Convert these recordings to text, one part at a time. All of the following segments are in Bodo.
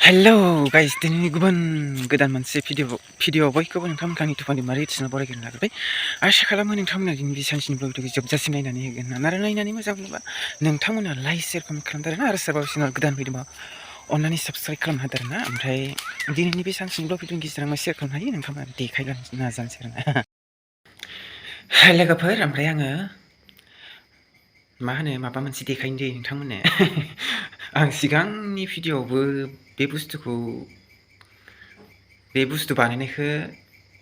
हेल' गाइस दिनै गुबुन गोदान मोनसे भिडिअ बयखौबो नोंथांमोनखौ आंनि तुफाननि मारै थिना बरायगोन नागिरबाय आसा खालामो नोंथांमोना दिनै बे सानसेनि भिडिअखौ जोबजासिम नायनानै होगोन आरो नायनानै मोजां मोनोबा नोंथांमोना लाइक शेयार कमेन्ट खालामदो आरो सोरबा चेनेल गोदान फैदोंबा अन्नानै साबस्क्राइब खालामना होदो आरोना ओमफ्राय दिनैनि बे सानसेनि भिडिअनि गेजेराव आं शेयार खालामनो हायो नोंथांमोना देखायगोन नाजानोसै आरोना लोगोफोर ओमफ्राय आङो मा होनो माबा मोनसे देखायनो दे नोंथांमोननो आं सिगांनि भिडिअआवबो बे बुस्थु बानायनायखौ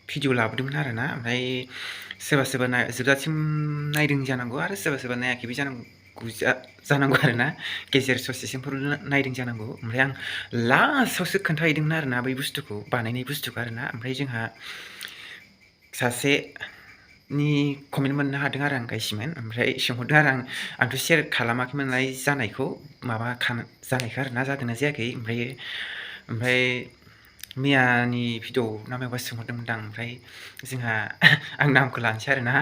भिडिअ लाबोदोंमोन आरोना ओमफ्राय सोरबा सोरबा जोबजासिम नायदों जानांगौ आरो सोरबा सोरबा नायाखैबो जानांगौ आरोना गेजेर ससेसिमफोर नायदों जानांगौ ओमफ्राय आं लास्टआवसो खोन्थाहैदोंमोन आरोना बै बुस्थुखौ बानायनाय बुस्थुखौ आरोना ओमफ्राय जोंहा सासेनि कमेन्ट मोननो हादों आरो आं गाइसमोन ओमफ्राय सोंहरदों आरो आंथ' शेयार खालामाखैमोन नालाय जानायखौ जानायखौ आरोना जादोंना जायाखै ओमफ्राय मैयानि भिडिअ ना मायावबा सोंहरदोंमोनदां ओमफ्राय जोंहा आं नामखौ लानोसै आरोना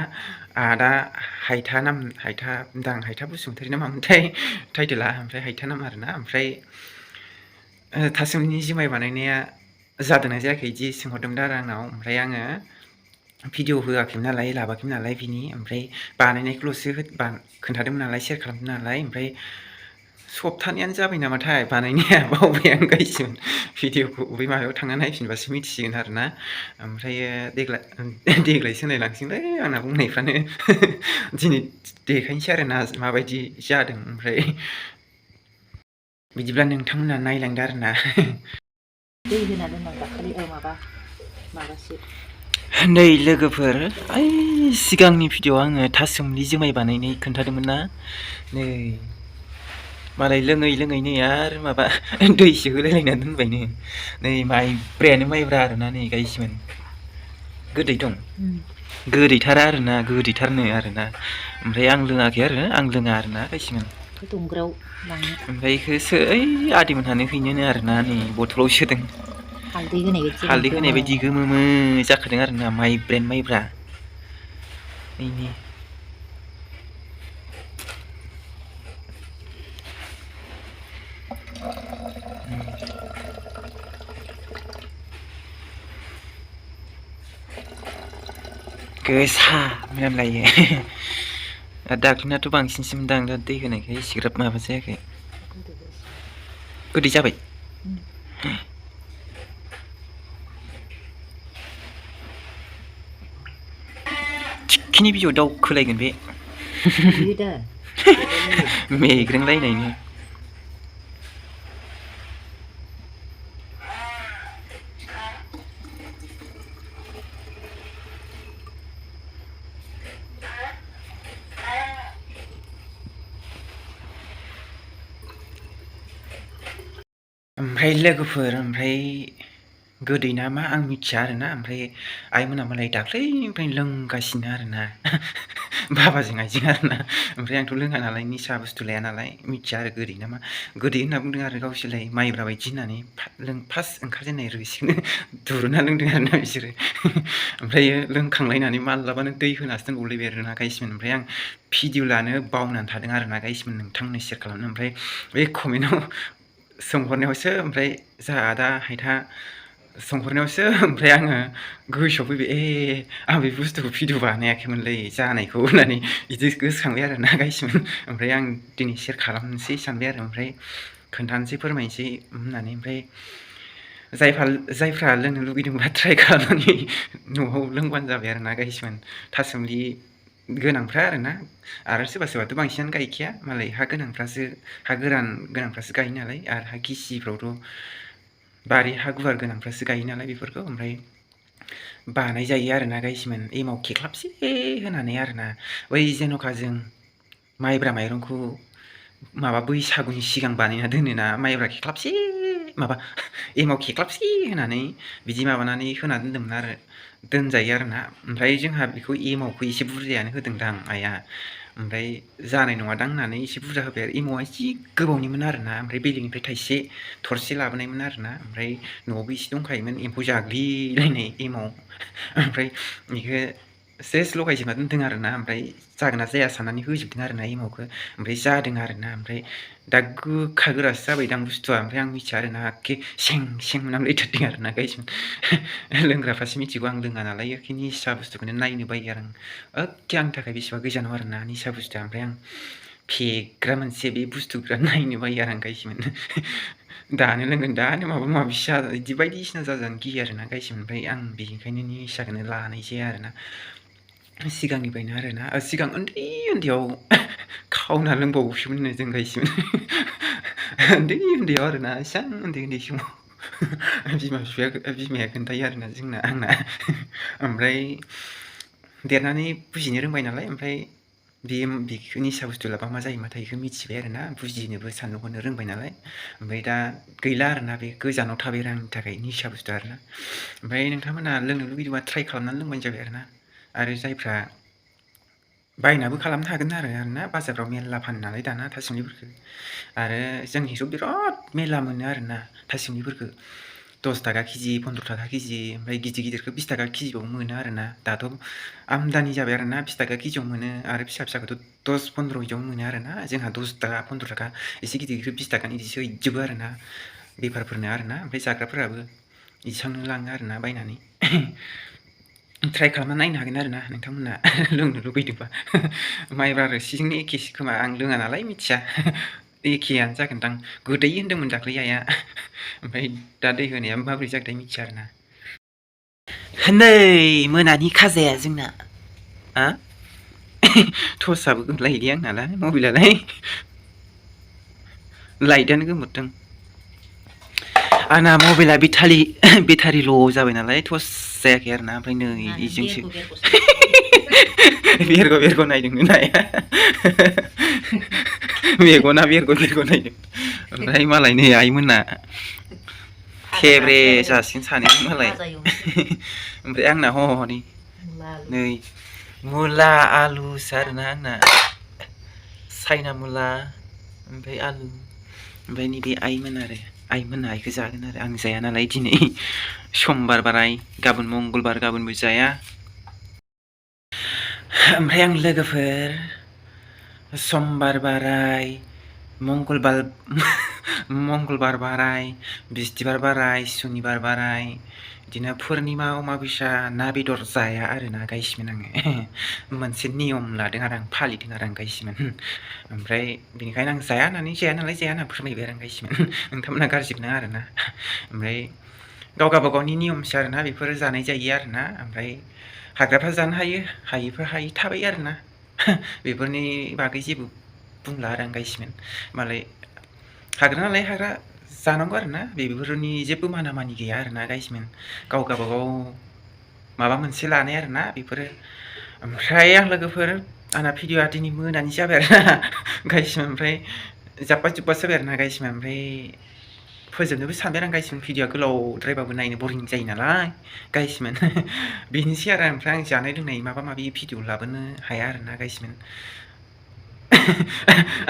आदा हायथा बसुमतारी ना मामोनथाय टाइटेला ओमफ्राय हायथा नाम आरोना ओमफ्राय थासुमलिनि जुमाय बानायनाया जादोंना जायाखै बिदि सोंहरदोंमोन आरो आंनाव ओमफ्राय आङो भिडिअ होआखैमोन नालाय लाबोआखैमोन नालाय बिनि ओमफ्राय बानायनायखौल'सो खोन्थादोंमोन नालाय शेयार खालामदों नालाय ओमफ्राय सप्तानैयानो जाबाय नामाथाय बानायनाया बावबाय आं गाइसमोन भिडिअखौ बै माबायाव थांनानै नायफिनबासो मिथिसिगोन आरोना ओमफ्रायो देग्लायसो नायलांसैलै आंना बुंनायफ्रानो दिनै देखायनोसै आरोना माबायदि जादों ओमफ्राय बिदिब्ला नोंथांमोना नायलांदो आरोना दै होना दोननां दाखालि माबासो नै लोगोफोर ओइ सिगांनि भिडिअ आङो थासुमलि जुमाय बानायनाय खोन्थादोंमोन ना नै मालाय लोङै नै आरो माबा दैसो होलायलायना दोनबायनो नै माइब्रायानो आरोना नै गाइसमोन गोदै दं गोदैथारा आरोना गोदैथारनो आरोना ओमफ्राय आं लोङाखै आरोना गाइसमोन दुंग्रायाव लांनो ओमफ्राय बेखौसो ओइ आदैमोनहानो हैनोनो आरोना नै बथलाव सोदों हालदै होनाय बायदि हालदै होनाय बायदि गोमो जाखादों आरोना माइब्रा बेनि गोसा मोनामलायो दाख्लैनाथ' बांसिनसोमोनदां दा दै होनायखाय एसेग्राब माबा जायाखै गोदै जाबाय थिखिनि बिजौआव दावखोलायगोन बे मेग्रेंलायनायनि ओमफ्राय लोगोफोर गोदै ना मा आं मिथिया आरोना ओमफ्राय आइमोना मालाय दाख्लैनिफ्रायनो लोंगासिनो आरोना बाबाजों आइजों आरोना ओमफ्राय आंथ' लोङा नालाय निसा बुस्थु लाया नालाय मिथिया आरो गोदै ना मा गोदै होनना बुंदों आरो गावसोरलाय माइब्रा बायदि होननानै फार्स्ट ओंखारजेननाय रोसिखौनो दुरुनना लोंदों आरोना बिसोरो ओमफ्रायो लोंखांलायनानै मालाबानो दै होनासो दोनबावलायबाय आरोना गाइसमोन ओमफ्राय आं भिडिअ लानो बावनानै थादों आरोना गाइसमोन नोंथांमोननो शेयार खालामनो ओमफ्राय बे कमेन्टआव सोंहरनायावसो ओमफ्राय जोंहा आदा हायथा सोंहरनायावसो ओमफ्राय आङो गोसोआव फैबाय आं बे बुस्थुखौ भिडिअ बानायाखैमोनलै जानायखौ होननानै बिदि गोसोखांबाय आरोना गाइसमोन ओमफ्राय आं दिनै शेयार खालामनोसै सानबाय आरो ओमफ्राय खोन्थानोसै फोरमायनोसै होननानै ओमफ्राय जायफ्रा लोंनो लुगैदोंबा ट्राइ खालामनानै न'आव लोंबानो जाबाय आरोना गाइसमोन थासुमलि गोनांफ्रा आरोना आरो सोरबा सोरबाथ' बांसिनानो गायखाया मालाय हा गोरान गोनांफ्रासो गायो नालाय आरो हा गिसिफ्रावथ' बारि हा गुवार गोनांफ्रासो गायो नालाय बेफोरखौ ओमफ्राय बानाय जायो आरोना गाइसमोन एमाव खेख्लाबसे होनानै आरोना बै जेन'खा जों माइब्रा माइरंखौ माबा बैसागुनि सिगां बानायना दोनोना माइब्रा खेख्लाबसे एमाव खेख्लाबसे होनानै बिदि माबानानै होना दोनदोंमोन आरो दोनजायो आरोना ओमफ्राय जोंहा बेखौ एमावखौ एसे बुरजायानो होदोंदां आइया ओमफ्राय जानाय नङादां होननानै एसे बुरजा होबाय आरो एमावआ एसे गोबावनिमोन आरोना ओमफ्राय बेलेगनिफ्राय थरसे लाबोनायमोन आरोना ओमफ्राय न'आवबो एसे दंखायोमोन एम्फौ जाग्लिलायनाय एमाव ओमफ्राय बेखौ सेस लगायजोबना दोनदों आरोना ओमफ्राय जागोन ना जाया साननानै होजोबदों आरोना एमावखौ ओमफ्राय जादों आरोना ओमफ्राय दा गोखा गोरासो जाबायदां बुस्थुआ ओमफ्राय आं मिथिया आरोना एखे सें सें मोनामलायथारदों आरोना गाइसमोन लोंग्राफ्रासो मिथिगौ आं लोङा नालाय एखे निसा बुस्थुखौनो नायनो बायो आरो आं एखे आंनि थाखाय बेसेबा गोजानाव आरोना निसा बुस्थुआ ओमफ्राय आं फेग्रा मोनसे बे बुस्थुखौ नायनो बायो आरो आं गाइसमोन दानो लोंगोन दानो माबा माबि बिदि बायदिसिना जाजानो गियो आरोना गाइसमोन ओमफ्राय आं बेनिखायनो निसाखौनो लानाय जाया आरोना सिगांनिफ्रायनो आरोना सिगां उन्दै उन्दैयाव खावना लोंबावोसोमोन जों गाइसमोन उन्दै उन्दैयाव आरोना एसां उन्दै उन्दै समाव बिमाया खोन्थायो आरोना जोंना आंना ओमफ्राय देरनानै बुजिनो रोंबाय नालाय ओमफ्राय बेखौ निसा बुस्थु लाबा मा जायो माथाय बेखौ मिथिबाय आरोना बुजिनोबो साननो हनो रोंबाय नालाय ओमफ्राय दा गैला आरोना बे गोजानाव थाबाय आरो आंनि थाखाय निसा बुस्थु आरोना ओमफ्राय नोंथांमोना लोंनो लुगैदोंबा ट्राइ खालामनानै लोंबानो जाबाय आरोना आरो जायफ्रा बायनाबो खालामनो हागोन आरोना बाजारफ्राव मेरला फानो नालाय दाना थासुमलिफोरखौ आरो जोंनिथिंथ' बिराद मेरला मोनो आरोना थासुमलिफोरखौ 10 थाखा केजि 15 थाखा केजि ओमफ्राय गिदिर गिदिरखौ 20 थाखा केजियाव मोनो आरोना दाथ' आमदानि जाबाय आरोना 20 थाखा केजियाव मोनो आरो फिसा फिसाखौथ' 10-15 बिदियाव मोनो आरोना जोंहा 10 थाखा 15 थाखा एसे गिदिरखौ 20 थाखानि इदिसो हैजोबो आरोना बेफारफोरनो आरोना ओमफ्राय जाग्राफोराबो इसांनो लाङो आरोना बायनानै ट्राइ खालामना नायनो हागोन आरोना नोंथांमोना लोंनो लुगैदोंबा माइब्रा रोसिजोंनो एखेसो खोमा आं लोङा नालाय मिथिया एखेयानो जागोनदां गोदै होन्दोंमोन दाख्लै आइया ओमफ्राय दा दै होनाया माबोरै जाखोथाय मिथिया आरोना नै मोनानि खाजाया जोंना हा टर्सआबो गोमलायलै आंनालाय मबाइलालाय लाइटआनो गोमोरदों आंना मबाइला बेटारि ल' जाबाय नालाय टर्स जायाखै आरोना ओमफ्राय नै इजोंसो बेरग' नायदोंनो नाया मेगना बेरग' नायदों ओमफ्राय मालाय नै आइमोना खेब्रे जासिगोन सानैजों मालाय ओमफ्राय आंना हनै नै मुला आलुसो आरोना आंना सायना मुला ओमफ्राय आलु ओमफ्राय नैबे आइमोना इखौ जागोन आरो आं जाया नालाय दिनै समबार बाराय गाबोन मंगलबार गाबोनबो जाया ओमफ्राय आं लोगोफोर समबार बाराय मंगलबार बाराय बिस्थिबार बाराय सुनिबार बाराय बिदिनो पुर्निमा अमाबैसा ना बेदर जाया आरोना गाइसमोन आङो मोनसे नियम लादों आरो आं फालिदों आरो आं गाइसमोन ओमफ्राय बेनिखायनो आं जाया होनना फोरमायबाय आरो आं गाइसमोन नोंथांमोना गाज्रि मोना आरोना ओमफ्राय गाव गावबागावनि नियमसो आरोना बेफोरो जानाय जायो आरोना ओमफ्राय हाग्राफ्रा जानो हायो हायिफ्रा हायि थाबाय आरोना बेफोरनि बागै जेबो बुंला आरो आं गाइसमोन मालाय हाग्रा नालाय हाग्रा जानांगौ आरोना बेफोरनि जेबो माना मानि गैया आरोना गाइसमोन गाव गावबागाव माबा मोनसे लानाय आरोना बेफोरो ओमफ्राय आं लोगोफोर आंना भिडिअ'आ दिनै मोनानि जाबाय आरोना गाइसमोन ओमफ्राय जाब्बा जाबाय आरोना गाइसमोन ओमफ्राय फोजोबनोबो सानबाय आं गाइसमोन भिडिअ'आ गोलावद्रायबाबो नायनो बरिं जायो नालाय गाइसमोन बेनोसै आरो ओमफ्राय आं जानाय लोंनाय माबा माबि भिडिअ' लाबोनो हाया आरोना गाइसमोन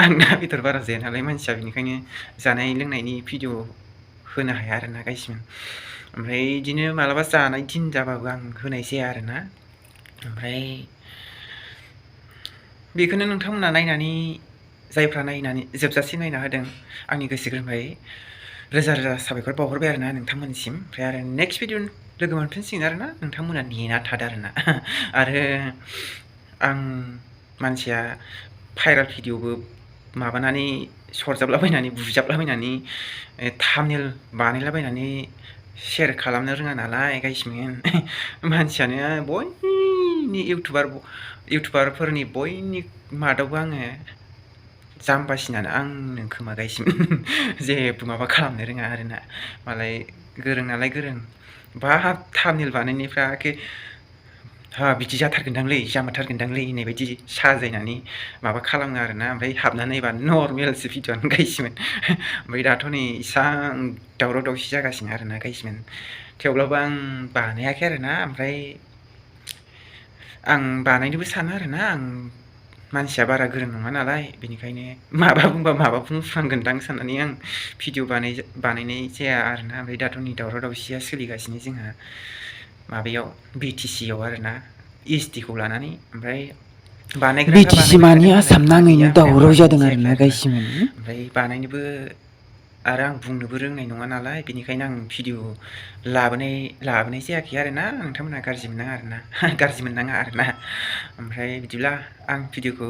आं ना बेदर बारा जाया नालाय मानसिया बेनिखायनो जानाय लोंनायनि भिडिअ' होनो हाया आरोना गाइसमोन ओमफ्राय बिदिनो मालाबा जानाय दिन जाबाबो आं होनाय जाया आरोना ओमफ्राय बेखौनो नोंथांमोना नायनानै जायफ्रा नायनानै जोबजासिम नायना होदों आंनि गोसो गोरबोनिफ्राय रोजा रोजा साबायखर बावहरबाय आरोना नोंथांमोननिसिम ओमफ्राय आरो नेक्स्ट भिडिअ लोगो मोनफिनसिगोन आरोना नोंथांमोना नेना थादो आरोना आरो आं मानसिया भाइरेल भिडिअ'बो माबानानै सरजाबलाबायनानै बुजाबलाबायनानै थाम्बनेल बानायलाबायनानै शेयार खालामनो रोङा नालाय गाइसमोन मानसियानो बयनि इउटुबारफोरनि बयनि मादावबो आङो जाम्बासिनानो आंनो खोमा गाइसमोन जेबो माबा खालामनो रोङा आरोना मालाय गोरों नालाय गोरों बाब थाम्बनेल बानायनायफ्रा एखे बिदि जाथारगोनदांलै जामारथारगोनदांलै होननाय बायदि साजायनानै माबा खालामो आरोना ओमफ्राय हाबना नायबा नर्मेलसो भिडिअ'आनो गाइसमोन ओमफ्राय दाथ' नै इसां दावराव दावसि जागासिनो आरोना गाइसमोन थेवब्लाबो आं बानायाखै आरोना ओमफ्राय आं बानायनोबो सानो आरोना आं मानसिया बारा गोरों नङा नालाय बेनिखायनो माबा बुंबा माबा बुंफ्रांगोनदां साननानै आं भिडिअ बानायनाय जाया आरोना ओमफ्राय दाथ' नै दावराव दावसिया सोलिगासिनो जोंहा माबायाव BTC आव आरोना EST-खौ लानानै ओमफ्राय बानायग्राफ्रा बिटिसि बानायबाय मानि थादों नालाय आसाम आं नाङैनो गैया दावराव जादों बानायनाय आरोना जायाखै गायसि माने ओमफ्राय बानायनोबो आरो आं बुंनोबो रोंनाय नङा नालाय बेनिखायनो आं भिडिअ लाबोनाय जायाखै आरोना नोंथांमोनहा गाज्रि मोननाङा आरोना गाज्रि मोननाङा आरोना ओमफ्राय बिदिब्ला आं भिडिअखौ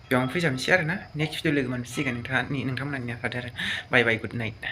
बेयावनो फोजोबनोसै आरोना नेक्स्ट भिडिअ लोगो मोनफिनसिगोन नोंथांमोनहा नेना थादो आरो बाय बाय गुड नाइट।